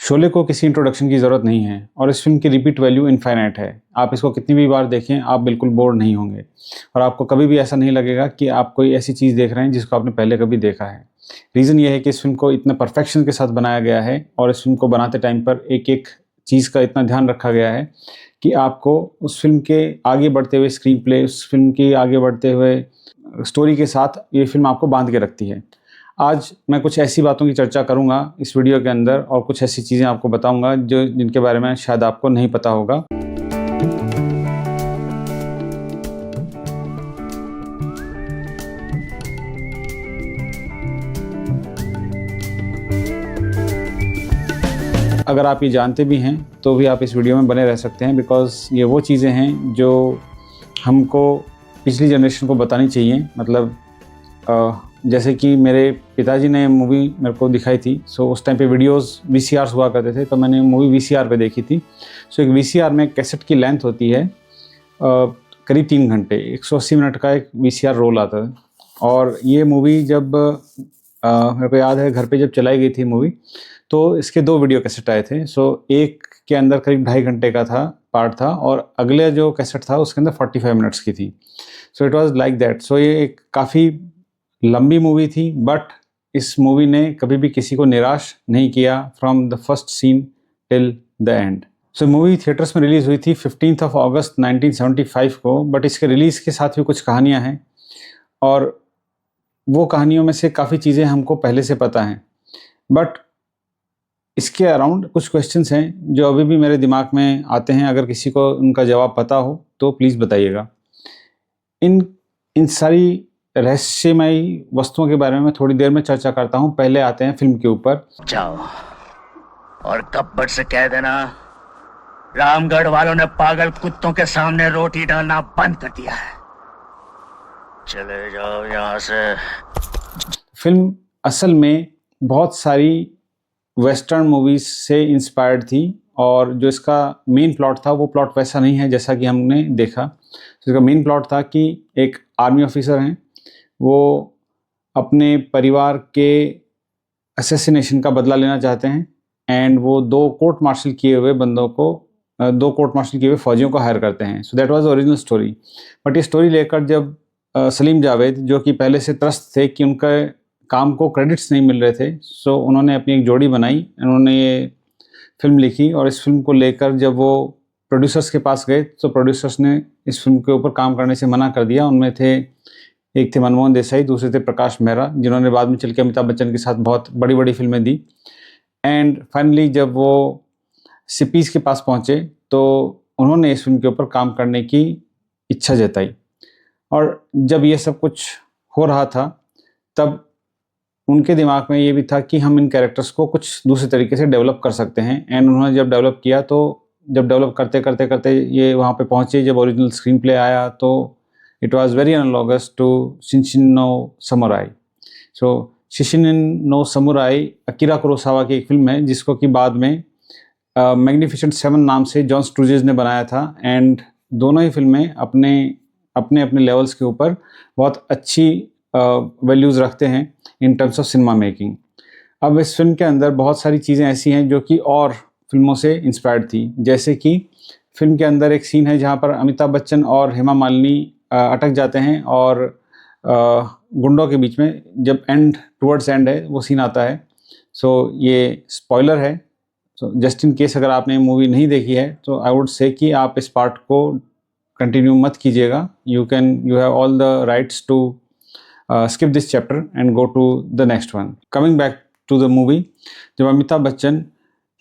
शोले को किसी इंट्रोडक्शन की ज़रूरत नहीं है और इस फिल्म की रिपीट वैल्यू इनफाइनाइट है। आप इसको कितनी भी बार देखें, आप बिल्कुल बोर नहीं होंगे और आपको कभी भी ऐसा नहीं लगेगा कि आप कोई ऐसी चीज़ देख रहे हैं जिसको आपने पहले कभी देखा है। रीज़न ये है कि इस फिल्म को इतना परफेक्शन के साथ बनाया गया है और इस फिल्म को बनाते टाइम पर एक-एक चीज़ का इतना ध्यान रखा गया है कि आपको उस फिल्म के आगे बढ़ते हुए स्क्रीन प्ले, उस फिल्म की आगे बढ़ते हुए स्टोरी के साथ ये फिल्म आपको बांध के रखती है। आज मैं कुछ ऐसी बातों की चर्चा करूंगा इस वीडियो के अंदर और कुछ ऐसी चीज़ें आपको बताऊंगा जिनके बारे में शायद आपको नहीं पता होगा। अगर आप ये जानते भी हैं तो भी आप इस वीडियो में बने रह सकते हैं, बिकॉज़ ये वो चीज़ें हैं जो हमको पिछली जनरेशन को बतानी चाहिए। मतलब जैसे कि मेरे पिताजी ने मूवी मेरे को दिखाई थी, सो उस टाइम पे वीडियोस वीसीआर्स हुआ करते थे, तो मैंने मूवी वीसीआर पे देखी थी। सो एक वीसीआर में कैसेट की लेंथ होती है करीब 3 घंटे, 180 मिनट का एक वीसीआर रोल आता है। और ये मूवी जब मेरे को याद है घर पे जब चलाई गई थी मूवी, तो इसके 2 वीडियो कैसेट आए थे। सो एक के अंदर करीब 2.5 घंटे का पार्ट था और अगले जो कैसेट था उसके अंदर 45 मिनट्स की थी। So it was like that. So ये एक काफ़ी लंबी मूवी थी, बट इस मूवी ने कभी भी किसी को निराश नहीं किया from the first scene till the end. So movie theatres में रिलीज़ हुई थी 15 अगस्त 1975 को, बट इसके रिलीज़ के साथ भी कुछ कहानियाँ हैं और वो कहानियों में से काफ़ी चीज़ें हमको पहले से पता हैं, बट इसके अराउंड कुछ क्वेश्चंस हैं जो अभी भी मेरे दिमाग में आते हैं। अगर किसी को उनका जवाब पता हो तो प्लीज़ बताइएगा। इन सारी रहस्यमयी वस्तुओं के बारे में थोड़ी देर में चर्चा करता हूं। पहले आते हैं फिल्म के ऊपर। जाओ और गब्बर से कह देना रामगढ़ वालों ने पागल कुत्तों के सामने रोटी डालना बंद कर दिया है। चले जाओ यहाँ से। फिल्म असल में बहुत सारी वेस्टर्न मूवीज से इंस्पायर्ड थी और जो इसका मेन प्लॉट था वो प्लॉट वैसा नहीं है जैसा कि हमने देखा। तो इसका मेन प्लॉट था कि एक आर्मी ऑफिसर हैं, वो अपने परिवार के असैसिनेशन का बदला लेना चाहते हैं एंड वो 2 कोर्ट मार्शल किए हुए बंदों को 2 कोर्ट मार्शल किए हुए फौजियों को हायर करते हैं। So that was original story. But ये स्टोरी लेकर जब सलीम जावेद, जो कि पहले से त्रस्त थे कि उनका काम को क्रेडिट्स नहीं मिल रहे थे, सो उन्होंने अपनी एक जोड़ी बनाई, उन्होंने ये फिल्म लिखी और इस फिल्म को लेकर जब वो प्रोड्यूसर्स के पास गए तो प्रोड्यूसर्स ने इस फिल्म के ऊपर काम करने से मना कर दिया। उनमें थे, एक थे मनमोहन देसाई, दूसरे थे प्रकाश मेहरा, जिन्होंने बाद में चल के अमिताभ बच्चन के साथ बहुत बड़ी बड़ी फिल्में दी। एंड फाइनली जब वो सिपीज़ के पास पहुँचे तो उन्होंने इस फिल्म के ऊपर काम करने की इच्छा जताई। और जब ये सब कुछ हो रहा था तब उनके दिमाग में ये भी था कि हम इन कैरेक्टर्स को कुछ दूसरे तरीके से डेवलप कर सकते हैं। एंड उन्होंने जब डेवलप किया तो जब डेवलप करते करते करते ये वहाँ पे पहुँचे, जब ओरिजिनल स्क्रीन प्ले आया तो it was very analogous to Shichinin no samurai. सो Shichinin no samurai Akira Kurosawa की एक फिल्म है जिसको कि बाद में मैग्निफिसेंट 7 नाम से जॉन स्टूजेस ने बनाया था। एंड दोनों ही फिल्में अपने अपने लेवल्स के ऊपर बहुत अच्छी वैल्यूज़ रखते हैं in terms of cinema making. अब इस फिल्म के अंदर बहुत सारी चीज़ें ऐसी हैं जो कि और फिल्मों से इंस्पायर्ड थी। जैसे कि फिल्म के अंदर एक सीन है जहाँ पर अमिताभ बच्चन और हेमा मालिनी अटक जाते हैं और गुंडों के बीच में जब टुवर्ड्स एंड है वो सीन आता है। सो ये स्पॉइलर है, सो जस्ट इन केस अगर आपने मूवी नहीं देखी है तो आई वुड से कि आप इस पार्ट को कंटिन्यू मत कीजिएगा। You have all the rights to skip this chapter and go to the next one. Coming back to the movie, जब अमिताभ बच्चन,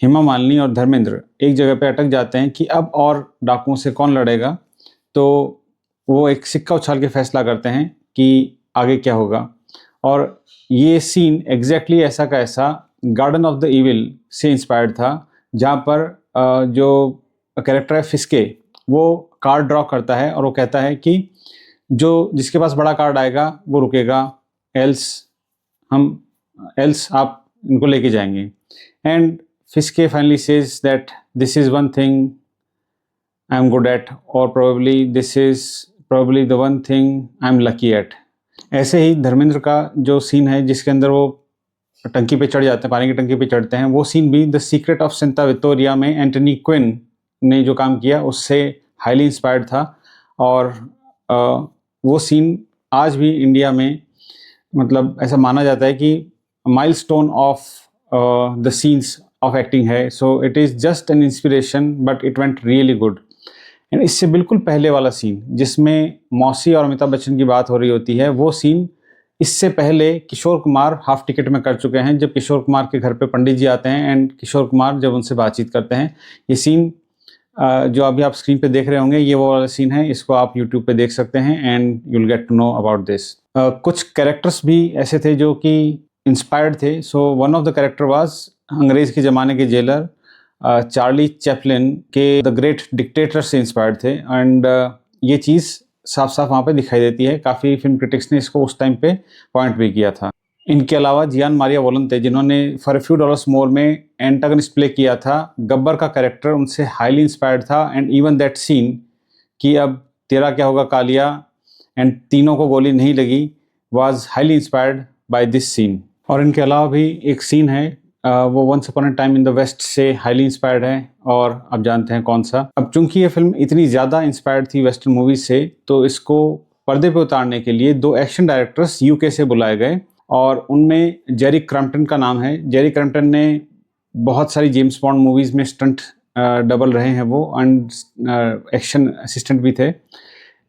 हेमा मालिनी और धर्मेंद्र एक जगह पे अटक जाते हैं कि अब और डाकुओं से कौन लड़ेगा, तो वो एक सिक्का उछाल के फैसला करते हैं कि आगे क्या होगा। और ये सीन एग्जैक्टली ऐसा का ऐसा गार्डन ऑफ द इविल से इंस्पायर्ड था, जहाँ पर जो कैरेक्टर है फिस्के, वो कार्ड ड्रॉ करता है और वो कहता है कि जिसके पास बड़ा कार्ड आएगा वो रुकेगा, एल्स आप इनको लेके जाएंगे। And Fiske finally says that this is one thing I am good at और probably this is probably the one thing I am lucky at. ऐसे ही धर्मेंद्र का जो सीन है जिसके अंदर वो टंकी पे चढ़ जाते हैं, पानी की टंकी पे चढ़ते हैं, वो सीन भी the secret of Santa Victoria में एंटनी क्विन ने जो काम किया उससे हाईली इंस्पायर्ड था। और वो सीन आज भी इंडिया में मतलब ऐसा माना जाता है कि milestone of the scenes of acting है। So it is just an inspiration but it went really good. And इससे बिल्कुल पहले वाला सीन जिसमें मौसी और अमिताभ बच्चन की बात हो रही होती है, वो सीन इससे पहले किशोर कुमार हाफ टिकट में कर चुके हैं, जब किशोर कुमार के घर पे पंडित जी आते हैं एंड किशोर कुमार जब उनसे बातचीत करते हैं। ये सीन जो अभी आप स्क्रीन पे देख रहे होंगे, ये वो वाला सीन है, इसको आप यूट्यूब पे देख सकते हैं and you will get to know about this. कुछ कैरेक्टर्स भी ऐसे थे जो कि इंस्पायर्ड थे। So one of the character was अंग्रेज के ज़माने के जेलर चार्ली चैपलिन के द ग्रेट डिक्टेटर से इंस्पायर्ड थे। एंड ये चीज़ साफ साफ वहाँ पे दिखाई देती है। काफ़ी फिल्म क्रिटिक्स ने इसको उस टाइम पे पॉइंट भी किया था। इनके अलावा जियान मारिया वोलेंते, जिन्होंने for a few dollars more में एंटागनिस्ट प्ले किया था, गब्बर का कैरेक्टर उनसे हाईली इंस्पायर्ड था। एंड इवन दैट सीन कि अब तेरा क्या होगा कालिया एंड तीनों को गोली नहीं लगी was highly inspired by this scene. और इनके अलावा भी एक सीन है वो once upon a time in the west से हाईली इंस्पायर्ड है, और आप जानते हैं कौन सा। अब चूंकि ये फिल्म इतनी ज़्यादा इंस्पायर्ड थी वेस्टर्न मूवीज से, तो इसको पर्दे पे उतारने के लिए 2 एक्शन डायरेक्टर्स यूके से बुलाए गए, और उनमें जेरी क्रम्पटन का नाम है। जेरी क्रम्पटन ने बहुत सारी जेम्स बॉन्ड मूवीज़ में स्टंट डबल रहे हैं वो, एंड एक्शन असिस्टेंट भी थे।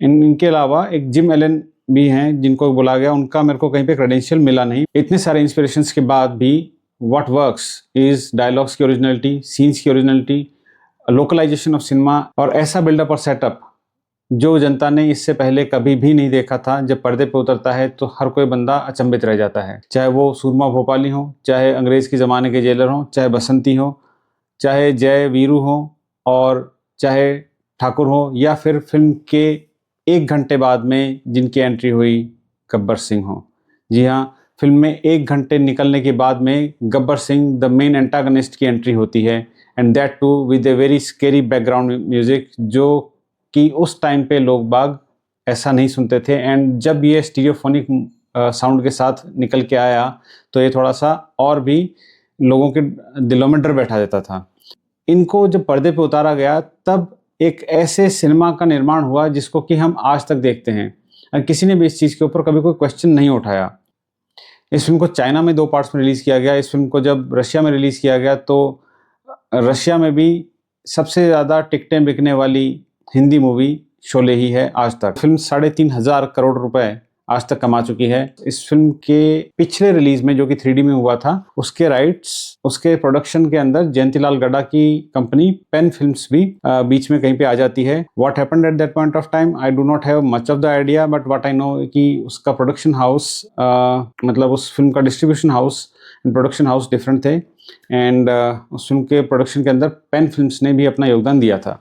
इनके अलावा एक जिम एलन भी हैं जिनको बोला गया, उनका मेरे को कहीं पे क्रेडेंशियल मिला नहीं। इतने सारे इंस्पिरेशंस के बाद भी व्हाट वर्क्स इज डायलॉग्स की ओरिजिनलिटी, सीन्स की ओरिजिनलिटी, लोकलाइजेशन ऑफ सिनेमा, और ऐसा बिल्डअप और सेटअप जो जनता ने इससे पहले कभी भी नहीं देखा था। जब पर्दे पे उतरता है तो हर कोई बंदा अचंभित रह जाता है, चाहे वो सूरमा भोपाली हो, चाहे अंग्रेज के ज़माने के जेलर हो, चाहे बसंती हो, चाहे जय वीरू हो, और चाहे ठाकुर हो, या फिर फिल्म के 1 घंटे बाद में जिनकी एंट्री हुई गब्बर सिंह हो। जी हाँ, फिल्म में 1 घंटे निकलने के बाद में Gabbar Singh the main antagonist की एंट्री होती है, and that too with a very scary background music, जो कि उस टाइम पे लोग बाग ऐसा नहीं सुनते थे। एंड जब ये स्टीरियोफोनिक साउंड के साथ निकल के आया तो ये थोड़ा सा और भी लोगों के दिलों में डर बैठा देता था। इनको जब पर्दे पे उतारा गया तब एक ऐसे सिनेमा का निर्माण हुआ जिसको कि हम आज तक देखते हैं, और किसी ने भी इस चीज़ के ऊपर कभी कोई क्वेश्चन नहीं उठाया। इस फिल्म को चाइना में 2 पार्ट्स में रिलीज़ किया गया। इस फिल्म को जब रशिया में रिलीज़ किया गया तो रशिया में भी सबसे ज़्यादा टिकटें बिकने वाली हिंदी मूवी शोले ही है आज तक। फिल्म 3,500 करोड़ रुपए आज तक कमा चुकी है। इस फिल्म के पिछले रिलीज में जो कि 3D में हुआ था, उसके राइट्स, उसके प्रोडक्शन के अंदर जयंतीलाल गड्ढा की कंपनी पेन फिल्म्स भी बीच में कहीं पे आ जाती है। What happened at that point of time I do not have much of the idea, but what I know कि उसका प्रोडक्शन हाउस मतलब उस फिल्म का distribution house and production house different थे, एंड उस फिल्म के प्रोडक्शन के अंदर पेन फिल्म्स ने भी अपना योगदान दिया था।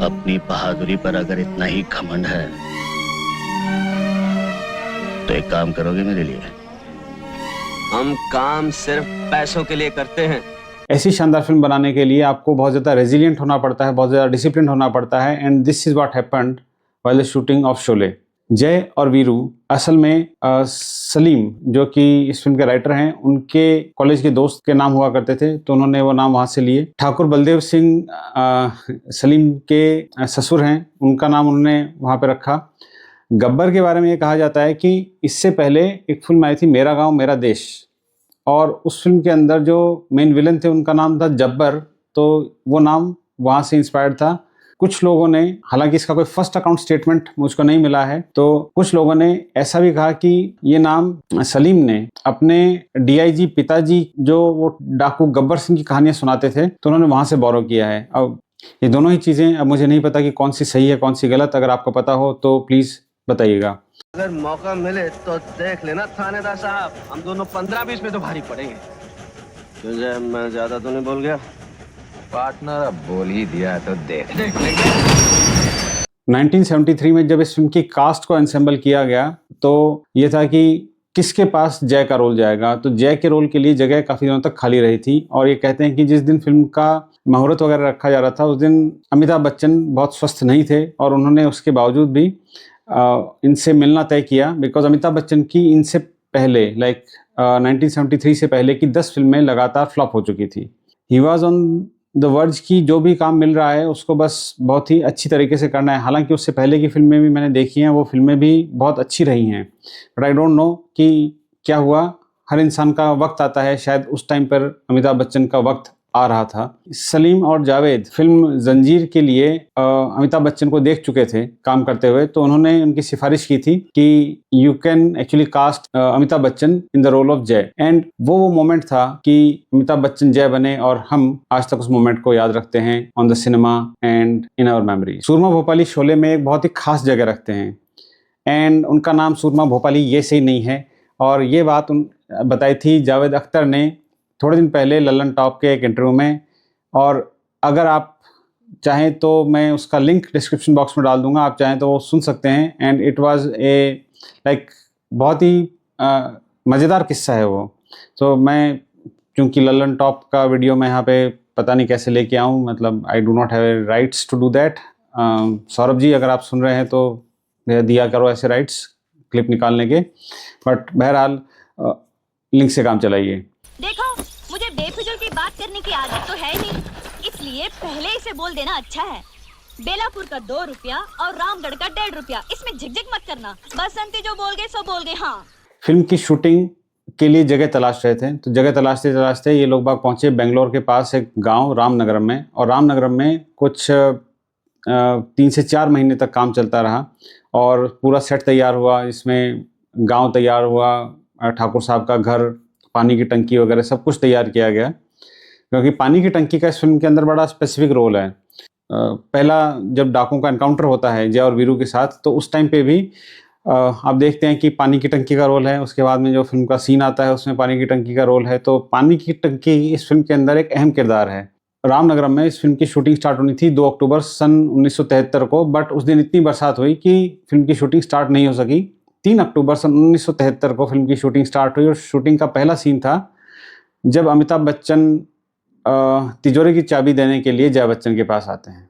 अपनी बहादुरी पर अगर इतना ही घमंड है तो एक काम करोगे मेरे लिए? हम काम सिर्फ पैसों के लिए करते हैं। ऐसी शानदार फिल्म बनाने के लिए आपको बहुत ज़्यादा रेजिलिएंट होना पड़ता है, बहुत ज़्यादा डिसिप्लिन होना पड़ता है, and this is what happened while the shooting of Sholay. जय और वीरू असल में सलीम जो कि इस फिल्म के राइटर हैं, उनके कॉलेज के दोस्त के नाम हुआ करते थे, तो उन्होंने वो नाम वहाँ से लिए। ठाकुर बलदेव सिंह सलीम के ससुर हैं, उनका नाम उन्होंने वहाँ पे रखा। गब्बर के बारे में ये कहा जाता है कि इससे पहले एक फिल्म आई थी मेरा गांव मेरा देश, और उस फिल्म के अंदर जो मेन विलन थे उनका नाम था जब्बर, तो वो नाम वहाँ से इंस्पायर्ड था। कुछ लोगों ने, हालांकि इसका कोई फर्स्ट अकाउंट स्टेटमेंट मुझको नहीं मिला है, तो कुछ लोगों ने ऐसा भी कहा कि ये नाम सलीम ने अपने डीआईजी पिताजी जो वो डाकू गब्बर सिंह की कहानियां सुनाते थे, तो उन्होंने वहां से बोरो किया है। अब ये दोनों ही चीजें, अब मुझे नहीं पता कि कौन सी सही है कौन सी गलत। अगर आपको पता हो तो प्लीज बताइएगा। अगर मौका मिले तो देख लेना थानेदार साहब, हम दोनों 15-20 में तो भारी पड़ेंगे। तुझे मैं ज्यादा तो नहीं बोल गया? पार्टनर अब बोल ही दिया तो देख लेंगे। 1973 में जब इस फिल्म की कास्ट को एंसेंबल किया गया तो ये था कि किसके पास जय का रोल जाएगा, तो जय के रोल के लिए जगह काफी दिनों तक खाली रही थी। और ये कहते हैं कि जिस दिन फिल्म का मुहूर्त वगैरह रखा जा रहा था उस दिन अमिताभ बच्चन बहुत स्वस्थ नहीं थे, और उन्होंने उसके बावजूद भी इनसे मिलना तय किया, बिकॉज अमिताभ बच्चन की इनसे पहले लाइक 1973 से पहले की 10 फिल्में लगातार फ्लॉप हो चुकी थी। He was on the verge की जो भी काम मिल रहा है उसको बस बहुत ही अच्छी तरीके से करना है। हालांकि उससे पहले की फिल्में भी मैंने देखी हैं, वो फिल्में भी बहुत अच्छी रही हैं, बट आई डोंट नो कि क्या हुआ। हर इंसान का वक्त आता है, शायद उस टाइम पर अमिताभ बच्चन का वक्त आ रहा था। सलीम और जावेद फिल्म जंजीर के लिए अमिताभ बच्चन को देख चुके थे काम करते हुए, तो उन्होंने उनकी सिफारिश की थी कि you can actually cast Amitabh Bachchan in the role of Jai. And वो मोमेंट था कि अमिताभ बच्चन जय बने और हम आज तक उस मोमेंट को याद रखते हैं on the cinema and in our memory. Soorma Bhopali Sholay में एक बहुत ही खास जगह रखते हैं, एंड उनका नाम सूरमा भोपाली ये सही नहीं है। और ये बात बताई थी जावेद अख्तर ने थोड़े दिन पहले लल्लन टॉप के एक इंटरव्यू में, और अगर आप चाहें तो मैं उसका लिंक डिस्क्रिप्शन बॉक्स में डाल दूंगा, आप चाहें तो वो सुन सकते हैं। And it was a like बहुत ही मज़ेदार किस्सा है वो। तो मैं क्योंकि लल्लन टॉप का वीडियो मैं यहाँ पे पता नहीं कैसे लेके आऊँ, मतलब I do not have rights to do that. Saurabh ji अगर आप सुन रहे हैं तो दिया करो ऐसे राइट्स क्लिप निकालने के, बट बहरहाल लिंक से काम चलाइए। देखो, मुझे बेफिजूल की बात करने की आदत तो है नहीं, इसलिए पहले ही से बोल देना अच्छा है। बेलापुर का 2 रुपया और रामगढ़ का 1.5 रुपया, इसमें झिकझिक मत करना। बसंती जो बोल गए सो बोल गए। हाँ, फिल्म की शूटिंग के लिए जगह तलाश रहे थे, तो जगह तलाशते तलाशते ये लोग बाग पहुंचे बेंगलोर के पास एक गांव रामनगरम में, और रामनगरम में कुछ 3 से 4 महीने तक काम चलता रहा और पूरा सेट तैयार हुआ। इसमें गांव तैयार हुआ, ठाकुर साहब का घर, पानी की टंकी वगैरह सब कुछ तैयार किया गया, क्योंकि पानी की टंकी का इस फिल्म के अंदर बड़ा स्पेसिफिक रोल है। पहला जब डाकुओं का एनकाउंटर होता है जय और वीरू के साथ, तो उस टाइम पे भी आप देखते हैं कि पानी की टंकी का रोल है। उसके बाद में जो फिल्म का सीन आता है उसमें पानी की टंकी का रोल है, तो पानी की टंकी इस फिल्म के अंदर एक अहम किरदार है। रामनगरम में इस फिल्म की शूटिंग स्टार्ट होनी थी 2 अक्टूबर सन 1973 को, बट उस दिन इतनी बरसात हुई कि फिल्म की शूटिंग स्टार्ट नहीं हो सकी। 3 अक्टूबर सन 1973 को फिल्म की शूटिंग स्टार्ट हुई, और शूटिंग का पहला सीन था जब अमिताभ बच्चन तिजोरी की चाबी देने के लिए जया बच्चन के पास आते हैं।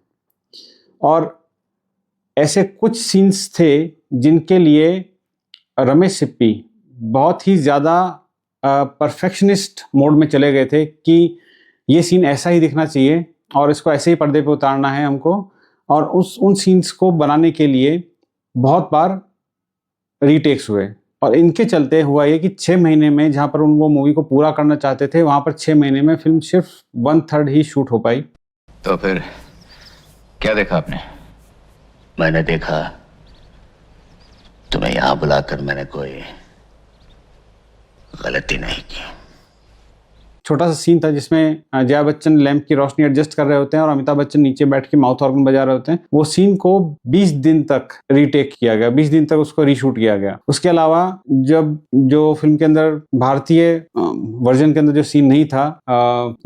और ऐसे कुछ सीन्स थे जिनके लिए रमेश सिप्पी बहुत ही ज़्यादा परफेक्शनिस्ट मोड में चले गए थे कि ये सीन ऐसा ही दिखना चाहिए और इसको ऐसे ही पर्दे पे उतारना है हमको। और उन सीन्स को बनाने के लिए बहुत बार रीटेक्स हुए, और इनके चलते हुआ ये कि 6 महीने में जहाँ पर वो मूवी को पूरा करना चाहते थे, वहाँ पर 6 महीने में फिल्म सिर्फ 1/3 ही शूट हो पाई। तो फिर क्या देखा आपने? मैंने देखा तुम्हें यहाँ बुलाकर मैंने कोई गलती नहीं की। छोटा सा सीन था जिसमें जया बच्चन लैंप की रोशनी एडजस्ट कर रहे होते हैं और अमिताभ बच्चन नीचे बैठ के माउथ ऑर्गन बजा रहे होते हैं। वो सीन को 20 दिन तक रीटेक किया गया, 20 दिन तक उसको रीशूट किया गया। उसके अलावा जब जो फिल्म के अंदर भारतीय वर्जन के अंदर जो सीन नहीं था,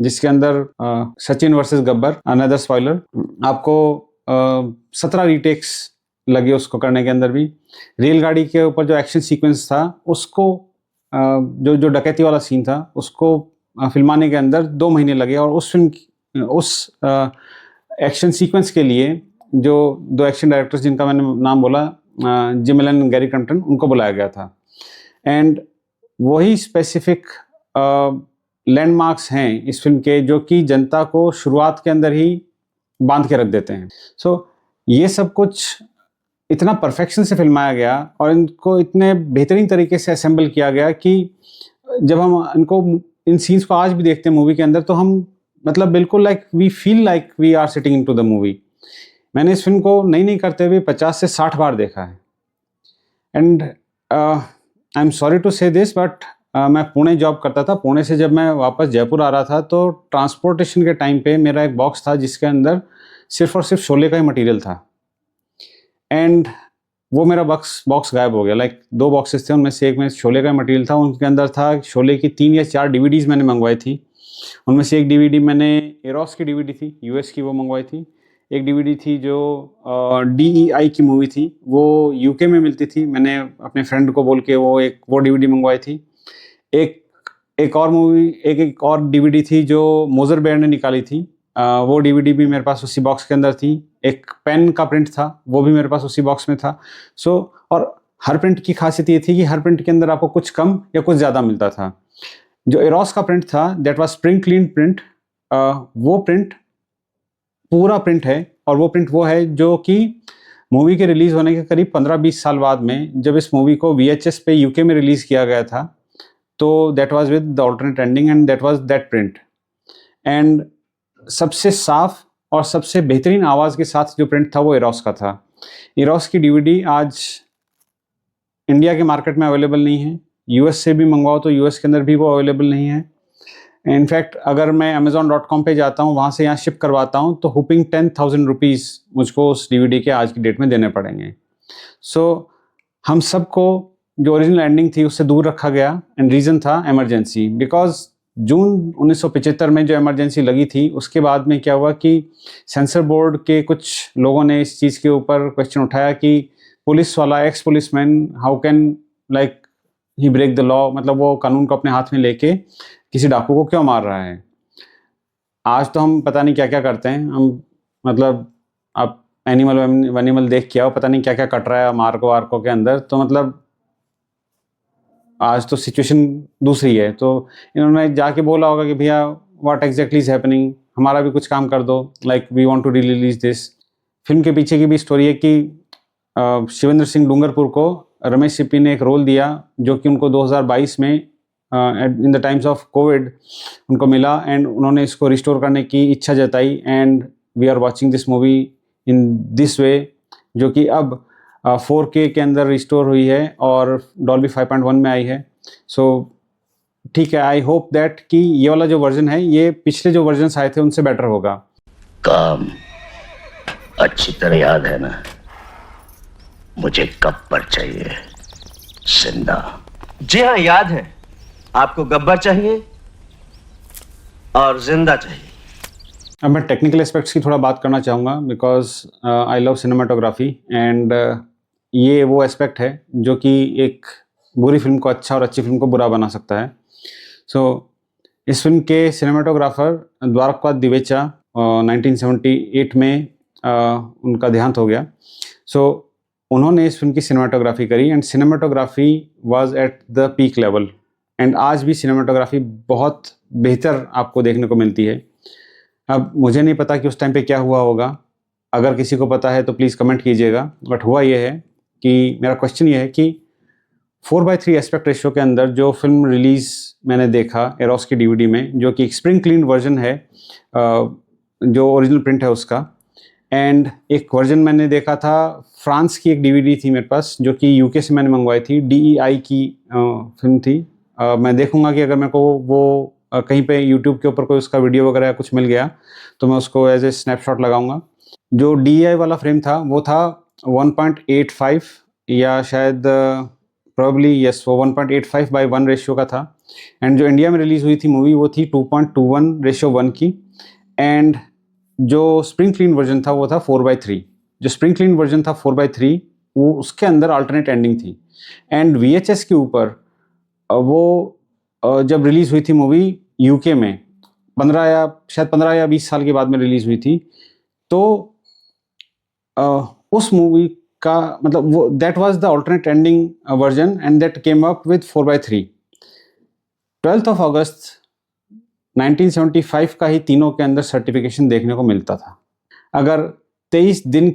जिसके अंदर Sachin versus Gabbar, another spoiler, आपको 17 रीटेक्स लगे उसको करने के अंदर भी। रेलगाड़ी के ऊपर जो एक्शन सीक्वेंस था उसको जो डकैती वाला सीन था उसको फिल्माने के अंदर 2 महीने लगे, और उस एक्शन सीक्वेंस के लिए जो 2 एक्शन डायरेक्टर्स जिनका मैंने नाम बोला, जिम एलन, गैरी क्रम्पटन, उनको बुलाया गया था। एंड वही स्पेसिफिक लैंडमार्क्स हैं इस फिल्म के जो कि जनता को शुरुआत के अंदर ही बांध के रख देते हैं। सो ये सब कुछ इतना परफेक्शन से फिल्माया गया और इनको इतने बेहतरीन तरीके से असेंबल किया गया कि जब हम इन सीन्स को आज भी देखते हैं मूवी के अंदर, तो हम मतलब बिल्कुल we feel like we are sitting into the movie. मैंने इस फिल्म को नहीं करते हुए 50 से 60 बार देखा है। And I am sorry to say this, but मैं पुणे जॉब करता था। पुणे से जब मैं वापस जयपुर आ रहा था तो ट्रांसपोर्टेशन के टाइम पे मेरा एक बॉक्स था जिसके अंदर सिर्फ और सिर्फ शोले का ही मटेरियल था। एंड वो मेरा बॉक्स गायब हो गया। 2 बॉक्सेस थे, उनमें से एक में शोले का मटेरियल था। उनके अंदर था शोले की 3 या 4 DVDs मैंने मंगवाई थी। उनमें से एक DVD मैंने एरोस की DVD थी, US की, वो मंगवाई थी। एक DVD थी जो DEI की मूवी थी, वो UK में मिलती थी, मैंने अपने फ्रेंड को बोल के वो DVD मंगवाई थी। एक और DVD थी जो मोजर बेयर ने निकाली थी, वो DVD भी मेरे पास उसी बॉक्स के अंदर थी। एक पेन का प्रिंट था, वो भी मेरे पास उसी बॉक्स में था। और हर प्रिंट की खासियत ये थी कि हर प्रिंट के अंदर आपको कुछ कम या कुछ ज़्यादा मिलता था। जो एरोस का प्रिंट था that was spring clean print, वो प्रिंट पूरा प्रिंट है, और वो प्रिंट वो है जो कि मूवी के रिलीज़ होने के करीब 15-20 साल बाद में जब इस मूवी को VHS पे यूके में रिलीज़ किया गया था, तो that was with the alternate ending and that was that print. And सबसे साफ और सबसे बेहतरीन आवाज़ के साथ जो प्रिंट था वो एरोस का था। एरोस की DVD आज इंडिया के मार्केट में अवेलेबल नहीं है, US से भी मंगवाओ तो US के अंदर भी वो अवेलेबल नहीं है। इनफैक्ट अगर मैं amazon.com पे जाता हूँ, वहाँ से यहाँ शिप करवाता हूँ, तो हुपिंग 10,000 रुपीज़ मुझको उस DVD के आज की डेट में देने पड़ेंगे। सो हम सबको जो ओरिजिनल एंडिंग थी उससे दूर रखा गया, एंड रीज़न था इमरजेंसी। बिकॉज जून 1975 में जो इमरजेंसी लगी थी, उसके बाद में क्या हुआ कि सेंसर बोर्ड के कुछ लोगों ने इस चीज़ के ऊपर क्वेश्चन उठाया कि पुलिस वाला, ex policeman, how can like he break the law, मतलब वो कानून को अपने हाथ में लेके किसी डाकू को क्यों मार रहा है। आज तो हम पता नहीं क्या क्या करते हैं, हम मतलब आप एनिमल देख के आओ, पता नहीं क्या क्या कट रहा है मार्को वार्को के अंदर। तो मतलब आज तो सिचुएशन दूसरी है। तो इन्होंने जाके बोला होगा कि भैया व्हाट एग्जैक्टली इज हैपनिंग, हमारा भी कुछ काम कर दो, like we want to release this. Film के पीछे की भी स्टोरी है कि शिवेंद्र सिंह डूंगरपुर को रमेश सिप्पी ने एक रोल दिया जो कि उनको 2022 में in the times of Covid उनको मिला, एंड उन्होंने इसको रिस्टोर करने की इच्छा जताई, and we are watching this movie in this way, जो कि अब 4K के अंदर रिस्टोर हुई है और डॉल्बी 5.1 में आई है। सो ठीक है, आई होप दैट कि ये वाला जो वर्जन है ये पिछले जो वर्जन आए थे उनसे बेटर होगा। काम अच्छी तरह याद है ना? मुझे गब्बर चाहिए, जिंदा। जी हाँ, याद है। आपको गब्बर चाहिए और जिंदा चाहिए। अब मैं टेक्निकल एस्पेक्ट्स की थोड़ा बात करना चाहूँगा, because I love cinematography, and ये वो एस्पेक्ट है जो कि एक बुरी फिल्म को अच्छा और अच्छी फिल्म को बुरा बना सकता है। सो इस फिल्म के सिनेमाटोग्राफर द्वारकानाथ दिवेचा 1978 में उनका देहांत हो गया। सो उन्होंने इस फिल्म की सिनेमाटोग्राफी करी, and cinematography was at the peak level, and आज भी सिनेमाटोग्राफी बहुत बेहतर आपको देखने को मिलती है। अब मुझे नहीं पता कि उस टाइम पे क्या हुआ होगा, अगर किसी को पता है तो प्लीज़ कमेंट कीजिएगा। बट हुआ ये है कि मेरा क्वेश्चन ये है कि 4:3 एस्पेक्ट रेशियो के अंदर जो फिल्म रिलीज़ मैंने देखा एरोस की DVD में, जो कि एक स्प्रिंग क्लीन वर्जन है, जो ओरिजिनल प्रिंट है उसका, एंड एक वर्जन मैंने देखा था फ्रांस की एक DVD थी मेरे पास जो कि UK से मैंने मंगवाई थी, DEI की फिल्म थी। मैं देखूंगा कि अगर मेरे को वो कहीं पे YouTube के ऊपर कोई उसका वीडियो वगैरह कुछ मिल गया तो मैं उसको एज ए स्नैपशॉट लगाऊंगा। जो DEI वाला फ्रेम था वो था 1.85 या शायद प्रॉब्ली यस वो 1.85/1 रेशियो का था, एंड जो इंडिया में रिलीज़ हुई थी मूवी वो थी 2.21:1 की, एंड जो स्प्रिंग क्लीन वर्जन था वो था 4:3। जो स्प्रिंग क्लीन वर्जन था 4:3 वो उसके अंदर अल्टरनेट एंडिंग थी, एंड VHS के ऊपर वो जब रिलीज़ हुई थी मूवी UK में 15 या 20 साल के बाद में रिलीज़ हुई थी, तो उस मूवी का मतलब वो that was the alternate ending version, and that came up with 4:3। 12 अगस्त 1975 का ही तीनों के अंदर सर्टिफिकेशन देखने को मिलता था। अगर 23 दिन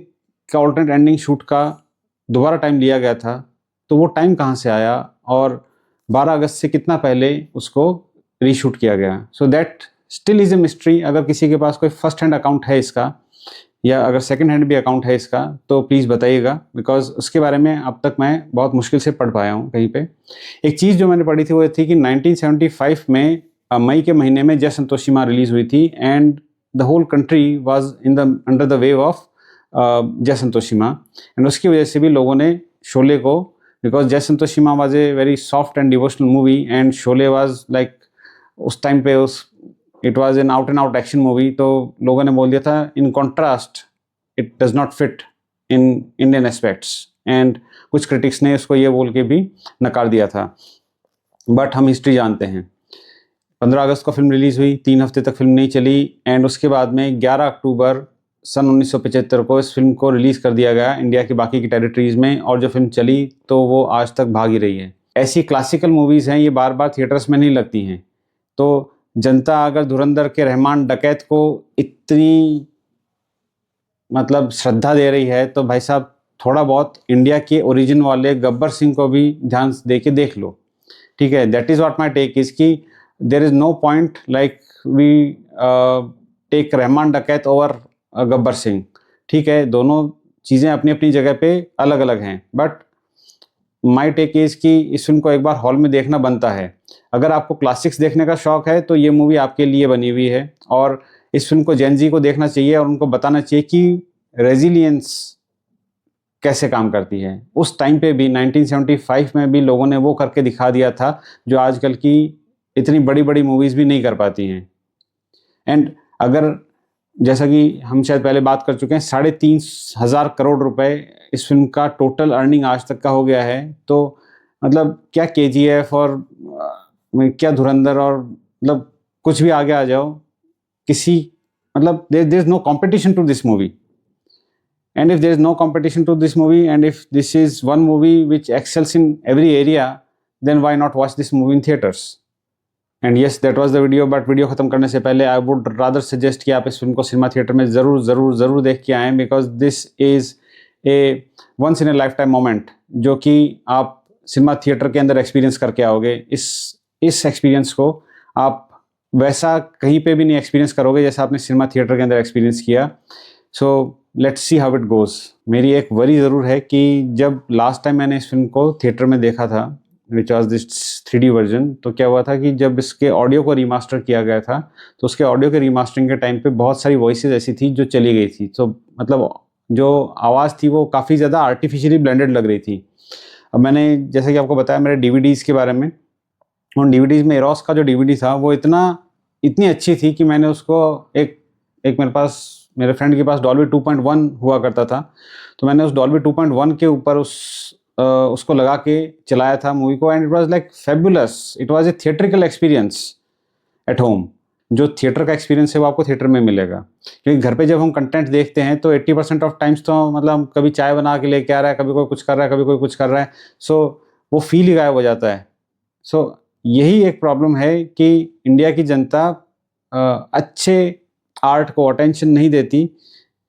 का अल्टरनेट एंडिंग शूट का दोबारा टाइम लिया गया था तो वो टाइम कहाँ से आया, और 12 अगस्त से कितना पहले उसको रीशूट किया गया। So that still is a mystery. अगर किसी के पास कोई फर्स्ट हैंड अकाउंट है इसका, या अगर सेकंड हैंड भी अकाउंट है इसका, तो प्लीज़ बताइएगा, बिकॉज उसके बारे में अब तक मैं बहुत मुश्किल से पढ़ पाया हूँ कहीं पे। एक चीज़ जो मैंने पढ़ी थी वो थी कि 1975 में मई के महीने में जय संतोषी रिलीज़ हुई थी, and the whole country was in the under the wave of Jai Santoshi, and उसकी वजह से भी लोगों ने शोले को, बिकॉज जय Santoshi was a very soft and devotional movie, and Sholay was like उस टाइम पे it was an out and out action movie, तो लोगों ने बोल दिया था in contrast it does not fit in Indian aspects, and कुछ क्रिटिक्स ने इसको ये बोल के भी नकार दिया था। बट हम हिस्ट्री जानते हैं, 15 अगस्त को फिल्म रिलीज़ हुई, 3 हफ्ते तक फिल्म नहीं चली, एंड उसके बाद में 11 अक्टूबर सन 1975 को इस फिल्म को रिलीज़ कर दिया गया इंडिया की बाकी की टेरिटरीज़ में, और जो फिल्म चली तो वो आज तक भाग ही रही है। ऐसी क्लासिकल मूवीज़ हैं, ये बार बार थिएटर्स में नहीं लगती हैं। तो जनता अगर धुरंधर के रहमान डकैत को इतनी मतलब श्रद्धा दे रही है, तो भाई साहब थोड़ा बहुत इंडिया के ओरिजिन वाले गब्बर सिंह को भी ध्यान दे के देख लो, ठीक है। That is what my take is कि there is no point like we take Rehman Dakait over Gabbar Singh, ठीक है। दोनों चीज़ें अपनी अपनी जगह पे अलग अलग हैं, बट माई टेक इज़ कि इस फिल्म को एक बार हॉल में देखना बनता है। अगर आपको क्लासिक्स देखने का शौक है तो ये मूवी आपके लिए बनी हुई है, और इस फिल्म को जेन ज़ी को देखना चाहिए और उनको बताना चाहिए कि रेजिलियंस कैसे काम करती है। उस टाइम पे भी 1975 में भी लोगों ने वो करके दिखा दिया था जो आजकल की इतनी बड़ी बड़ी मूवीज़ भी नहीं कर पाती हैं। एंड अगर जैसा कि हम शायद पहले बात कर चुके हैं, 3.5 करोड़ रुपए इस फिल्म का टोटल अर्निंग आज तक का हो गया है, तो मतलब क्या केजीएफ और क्या धुरंधर और मतलब कुछ भी आगे आ जाओ, किसी मतलब there is no competition to this movie. And if there is no competition to this movie, and if this is one movie which excels in every area, then why not watch this movie in theaters? And yes, that was the video, but video ख़त्म करने से पहले I would rather suggest कि आप इस film को cinema theatre में ज़रूर देख के आएँ, because this is a once in a lifetime moment जो कि आप सिनेमा थिएटर के अंदर एक्सपीरियंस करके आओगे। इस एक्सपीरियंस को आप वैसा कहीं पे भी नहीं एक्सपीरियंस करोगे जैसा आपने सिनेमा थिएटर के अंदर एक्सपीरियंस किया। So let's see how it goes. मेरी एक वरी ज़रूर है कि जब लास्ट टाइम मैंने इस फिल्म को थिएटर में देखा था, which was this 3D version, तो क्या हुआ था कि जब इसके ऑडियो को रीमास्टर किया गया था, तो उसके ऑडियो के रीमास्टरिंग के टाइम पे बहुत सारी वॉइसेस ऐसी थी जो चली गई थी। तो मतलब जो आवाज़ थी वो काफ़ी ज़्यादा आर्टिफिशियली ब्लेंडेड लग रही थी। अब मैंने जैसे कि आपको बताया मेरे DVDs के बारे में, उन DVDs में एरोस का जो DVD था वो इतनी अच्छी थी कि मैंने उसको एक मेरे फ्रेंड के पास डॉल्बी 2.1 हुआ करता था, तो मैंने उस डॉल्बी 2.1 के ऊपर उसको लगा के चलाया था मूवी को, and it was like fabulous. It was a theatrical experience at home. जो थिएटर का एक्सपीरियंस है वो आपको थिएटर में मिलेगा, क्योंकि घर पे जब हम कंटेंट देखते हैं तो 80% ऑफ टाइम्स तो मतलब कभी चाय बना के लेके आ रहा है, कभी कोई कुछ कर रहा है, कभी कोई कुछ कर रहा है, सो वो फील ही गायब हो जाता है। सो यही एक प्रॉब्लम है कि इंडिया की जनता अच्छे आर्ट को अटेंशन नहीं देती,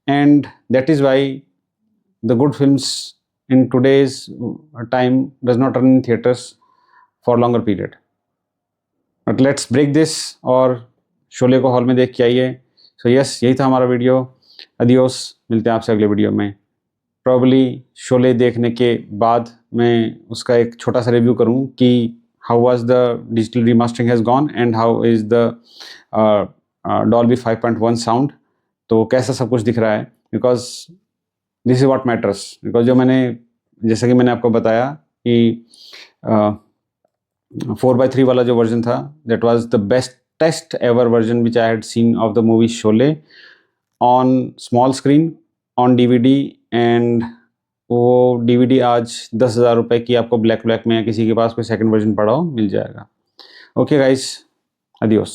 and that is why the good films in today's time does not run in theatres for longer period. But let's break this और शोले को हॉल में देख के आइए। सो यस, यही था हमारा वीडियो। अदियोस, मिलते हैं आपसे अगले वीडियो में। प्रॉब्ली शोले देखने के बाद मैं उसका एक छोटा सा रिव्यू करूं कि how was the digital remastering has gone and how is the Dolby 5.1 sound, तो कैसा सब कुछ दिख रहा है, because this is what matters। because जैसा कि मैंने आपको बताया कि 4:3 वाला जो वर्जन था, that was the bestest ever version which I had seen of the movie Sholay on small screen on DVD, and वो DVD आज 10,000 रुपये की आपको ब्लैक में या किसी के पास कोई सेकंड वर्जन पड़ा हो मिल जाएगा। Okay guys, adios.